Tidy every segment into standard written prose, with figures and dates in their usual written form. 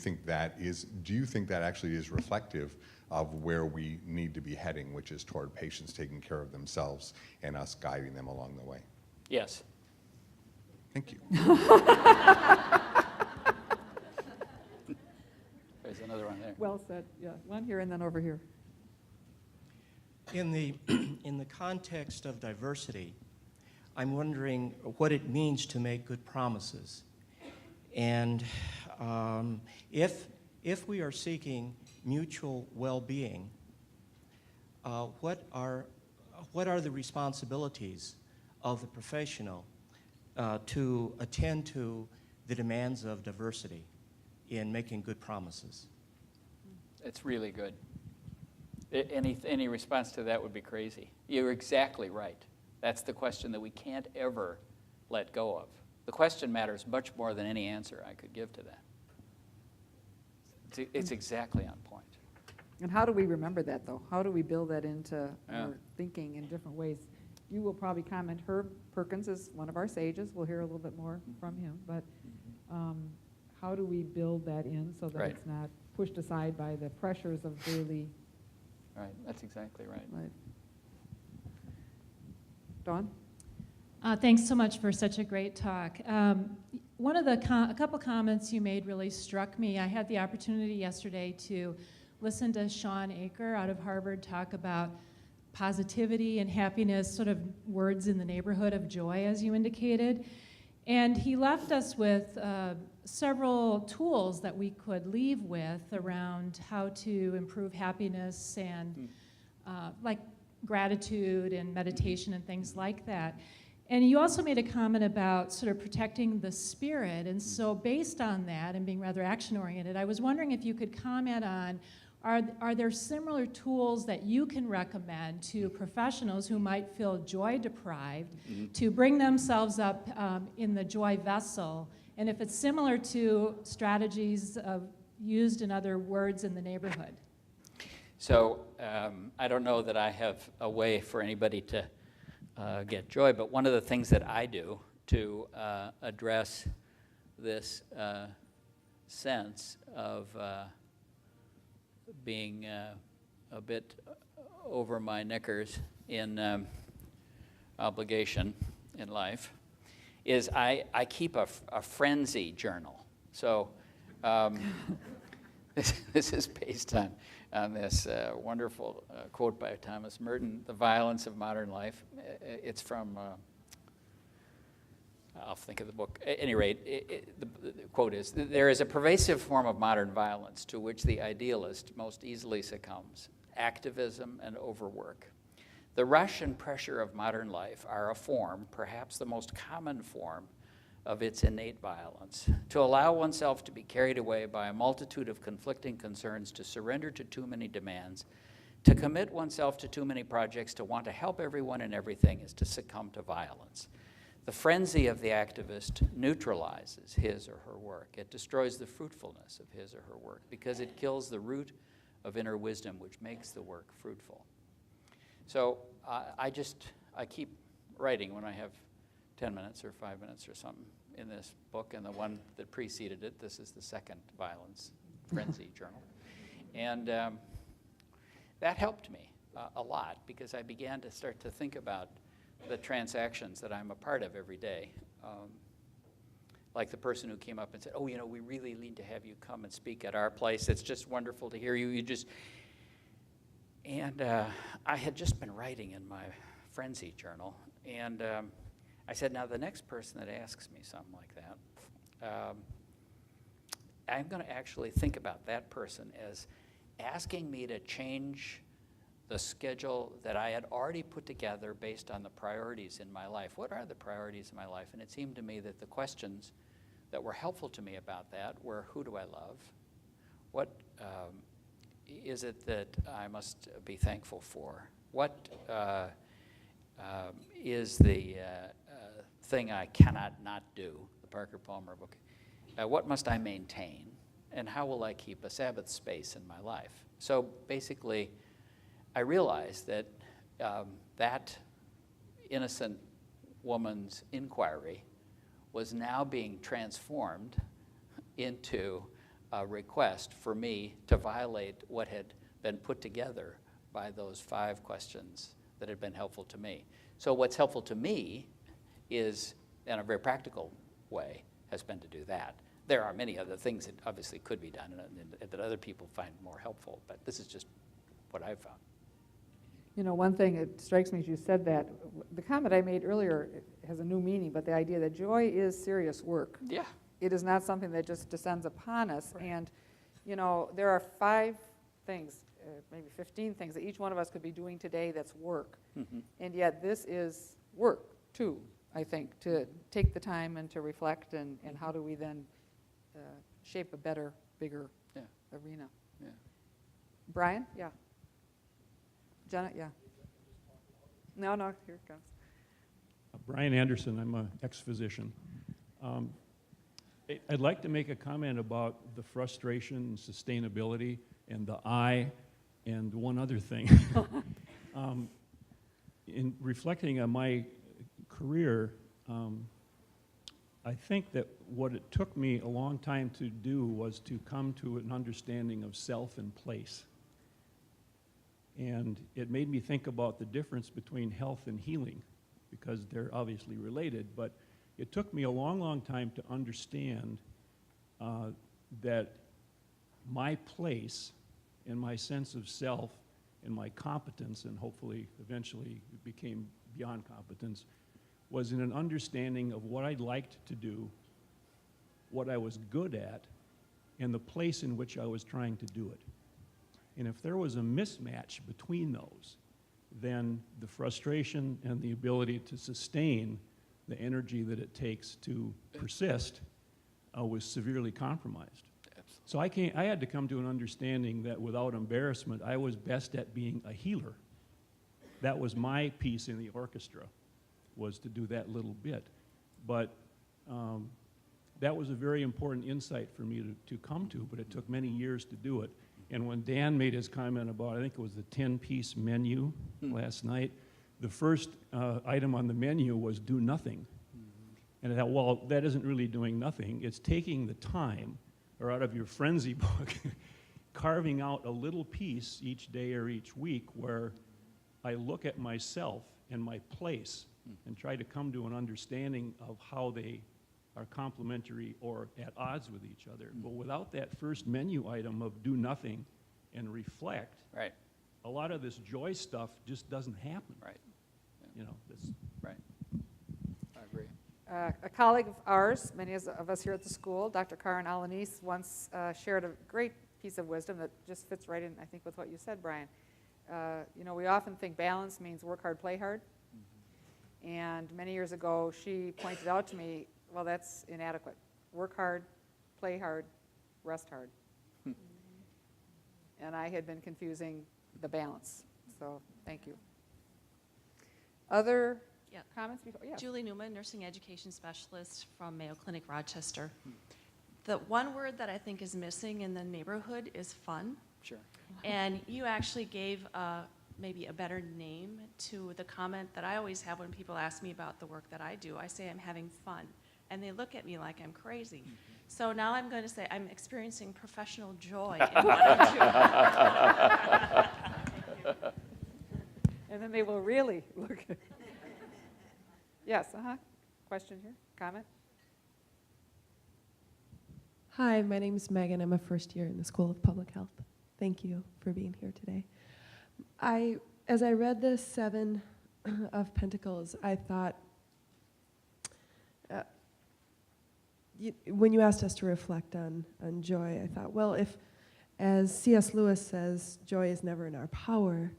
Do you think that actually is reflective of where we need to be heading, which is toward patients taking care of themselves and us guiding them along the way? Yes. Thank you. There's another one there. Well said. Yeah, one here and then over here. In the context of diversity, I'm wondering what it means to make good promises. And if we are seeking mutual well-being, what are the responsibilities of the professional to attend to the demands of diversity in making good promises? It's really good. Any response to that would be crazy. You're exactly right. That's the question that we can't ever let go of. The question matters much more than any answer I could give to that. It's exactly on point. And how do we remember that, though? How do we build that into our thinking in different ways? You will probably comment. Herb Perkins is one of our sages. We'll hear a little bit more from him. But how do we build that in so that it's not pushed aside by the pressures of daily? Right. That's exactly right. Right. Dawn? Thanks so much for such a great talk. One of the a couple comments you made really struck me. I had the opportunity yesterday to listen to Sean Aker out of Harvard talk about positivity and happiness, sort of words in the neighborhood of joy, as you indicated. And he left us with several tools that we could leave with around how to improve happiness and like gratitude and meditation and things like that. And you also made a comment about sort of protecting the spirit. And so based on that and being rather action-oriented, I was wondering if you could comment on, are there similar tools that you can recommend to professionals who might feel joy-deprived to bring themselves up in the joy vessel? And if it's similar to strategies used in other words in the neighborhood? So I don't know that I have a way for anybody to get joy, but one of the things that I do to address this sense of being a bit over my knickers in obligation in life is I keep a frenzy journal. So this is based on this wonderful quote by Thomas Merton, "The Violence of Modern Life." It's from, I'll think of the book. At any rate, the quote is, "There is a pervasive form of modern violence to which the idealist most easily succumbs: activism and overwork. The rush and pressure of modern life are a form, perhaps the most common form, of its innate violence. To allow oneself to be carried away by a multitude of conflicting concerns, to surrender to too many demands, to commit oneself to too many projects, to want to help everyone and everything is to succumb to violence. The frenzy of the activist neutralizes his or her work. It destroys the fruitfulness of his or her work because it kills the root of inner wisdom, which makes the work fruitful." So I keep writing when I have 10 minutes or 5 minutes or something in this book, and the one that preceded it, this is the second violence frenzy journal. And that helped me a lot because I began to start to think about the transactions that I'm a part of every day. Like the person who came up and said, "Oh, you know, we really need to have you come and speak at our place. It's just wonderful to hear you. And I had just been writing in my frenzy journal, and I said, now the next person that asks me something like that, I'm going to actually think about that person as asking me to change the schedule that I had already put together based on the priorities in my life. What are the priorities in my life? And it seemed to me that the questions that were helpful to me about that were, who do I love? What is it that I must be thankful for? What is the thing I cannot not do, the Parker Palmer book? What must I maintain? And how will I keep a Sabbath space in my life? So basically, I realized that that innocent woman's inquiry was now being transformed into request for me to violate what had been put together by those 5 questions that had been helpful to me. So what's helpful to me is, in a very practical way, has been to do that. There are many other things that obviously could be done and that other people find more helpful, but this is just what I've found. You know, one thing that strikes me as you said that, the comment I made earlier has a new meaning, but the idea that joy is serious work. Yeah. It is not something that just descends upon us. Right. And, you know, there are 5 things, maybe 15 things that each one of us could be doing today that's work. Mm-hmm. And yet this is work, too, I think, to take the time and to reflect and how do we then shape a better, bigger arena. Yeah. Brian? Yeah. Jenna? Yeah. No, here it comes. Brian Anderson, I'm an ex-physician. I'd like to make a comment about the frustration and sustainability and the I and one other thing. In reflecting on my career, I think that what it took me a long time to do was to come to an understanding of self and place. And it made me think about the difference between health and healing, because they're obviously related, but it took me a long, long time to understand that my place and my sense of self and my competence, and hopefully eventually it became beyond competence, was in an understanding of what I liked to do, what I was good at, and the place in which I was trying to do it. And if there was a mismatch between those, then the frustration and the ability to sustain the energy that it takes to persist was severely compromised. Absolutely. So I had to come to an understanding that without embarrassment, I was best at being a healer. That was my piece in the orchestra, was to do that little bit. But that was a very important insight for me to come to, but it took many years to do it. And when Dan made his comment about, I think it was the 10-piece menu last night, the first item on the menu was do nothing. And I thought, well, that isn't really doing nothing. It's taking the time, or out of your frenzy book, carving out a little piece each day or each week where I look at myself and my place and try to come to an understanding of how they are complementary or at odds with each other. But without that first menu item of do nothing and reflect, right, a lot of this joy stuff just doesn't happen. Right. You know, that's right. I agree. A colleague of ours, many of us here at the school, Dr. Karen Alanis, once shared a great piece of wisdom that just fits right in, I think, with what you said, Brian. You know, we often think balance means work hard, play hard. Mm-hmm. And many years ago, she pointed out to me, well, that's inadequate. Work hard, play hard, rest hard. And I had been confusing the balance. So thank you. Other comments before? Yeah. Julie Newman, Nursing Education Specialist from Mayo Clinic, Rochester. The one word that I think is missing in the neighborhood is fun. Sure. And you actually gave maybe a better name to the comment that I always have when people ask me about the work that I do. I say I'm having fun. And they look at me like I'm crazy. So now I'm going to say I'm experiencing professional joy in what I'm doing. And then they will really look at Yes, question here, comment? Hi, my name is Megan. I'm a first year in the School of Public Health. Thank you for being here today. As I read the 7 of Pentacles, I thought, when you asked us to reflect on joy, I thought, well, if, as C.S. Lewis says, joy is never in our power,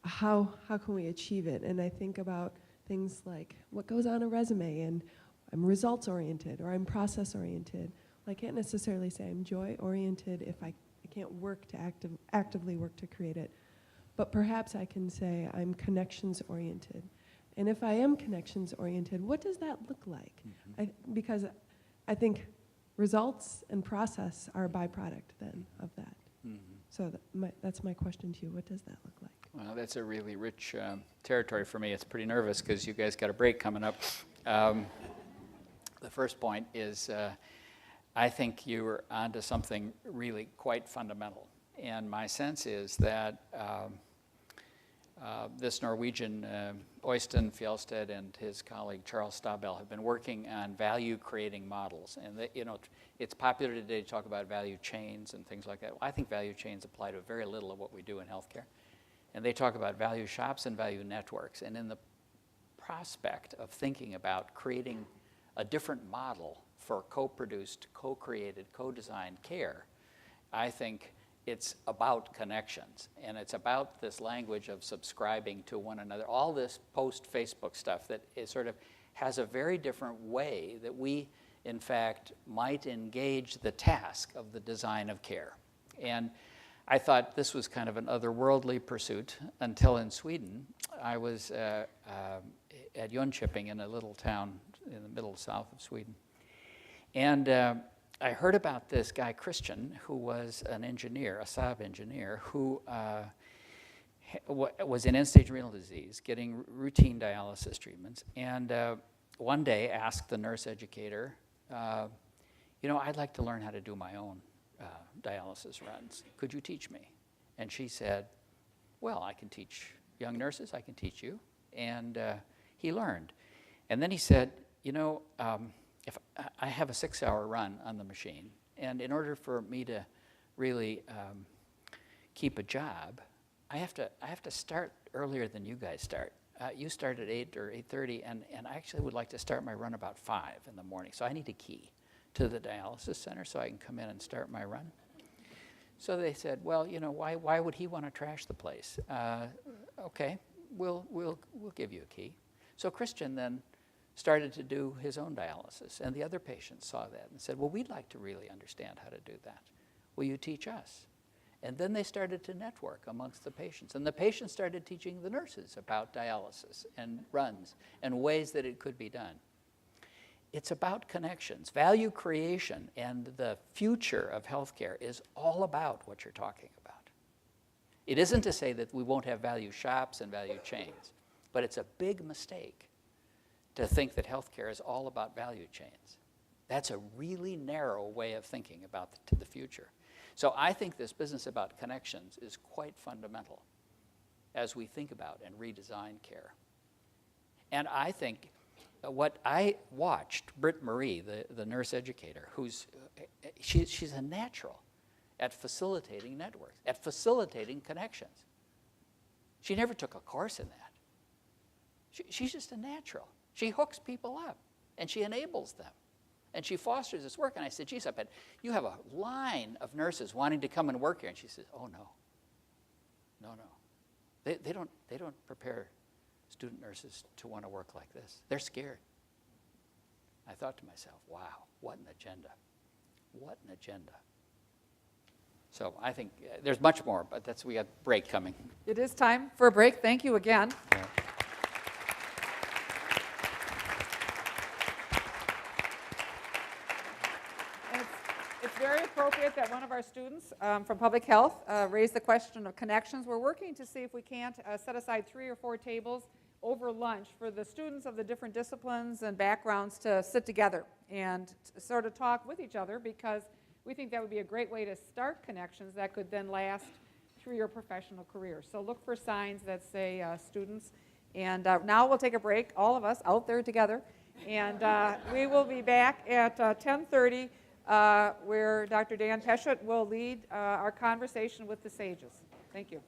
how can we achieve it? And I think about things like what goes on a resume, and I'm results-oriented or I'm process-oriented. Well, I can't necessarily say I'm joy-oriented if I can't work to actively work to create it. But perhaps I can say I'm connections-oriented. And if I am connections-oriented, what does that look like? Mm-hmm. Because I think results and process are a byproduct then of that. Mm-hmm. So that's my question to you. What does that look like? Well, that's a really rich territory for me. It's pretty nervous because you guys got a break coming up. The first point is I think you're onto something really quite fundamental. And my sense is that this Norwegian, Øystein Fjellstedt and his colleague Charles Stabell have been working on value-creating models. And it's popular today to talk about value chains and things like that. Well, I think value chains apply to very little of what we do in healthcare. And they talk about value shops and value networks. And in the prospect of thinking about creating a different model for co-produced, co-created, co-designed care, I think it's about connections, and it's about this language of subscribing to one another. All this post-Facebook stuff that is sort of has a very different way that we, in fact, might engage the task of the design of care. And I thought this was kind of an otherworldly pursuit until in Sweden, I was at Jönköping in a little town in the middle south of Sweden. And I heard about this guy, Christian, who was an engineer, a Saab engineer, who was in end-stage renal disease, getting routine dialysis treatments, and one day asked the nurse educator, I'd like to learn how to do my own dialysis runs. Could you teach me? And she said, well, I can teach young nurses, I can teach you. And he learned. And then he said, if I have a 6-hour run on the machine, and in order for me to really keep a job, I have to start earlier than you guys start. You start at 8 or 8:30, and I actually would like to start my run about 5 in the morning. So I need a key to the dialysis center so I can come in and start my run. So they said, well, why would he want to trash the place? Okay, we'll give you a key. So Christian then started to do his own dialysis, and the other patients saw that and said, well, we'd like to really understand how to do that. Will you teach us? And then they started to network amongst the patients, and the patients started teaching the nurses about dialysis and runs and ways that it could be done. It's about connections. Value creation and the future of healthcare is all about what you're talking about. It isn't to say that we won't have value shops and value chains, but it's a big mistake to think that healthcare is all about value chains. That's a really narrow way of thinking about the future. So I think this business about connections is quite fundamental as we think about and redesign care. And I think what I watched, Britt Marie, the nurse educator, she's a natural at facilitating networks, at facilitating connections. She never took a course in that. She's just a natural. She hooks people up, and she enables them, and she fosters this work. And I said, geez, I bet you have a line of nurses wanting to come and work here. And she says, oh, no. They don't prepare student nurses to want to work like this. They're scared. I thought to myself, wow, what an agenda. What an agenda. So I think there's much more, but we got a break coming. It is time for a break. Thank you again. Yeah. It's very appropriate that one of our students from public health raised the question of connections. We're working to see if we can't set aside 3 or 4 tables over lunch for the students of the different disciplines and backgrounds to sit together and sort of talk with each other, because we think that would be a great way to start connections that could then last through your professional career. So look for signs that say students. And now we'll take a break, all of us out there together. And we will be back at 10:30. Where Dr. Dan Peschut will lead our conversation with the sages. Thank you.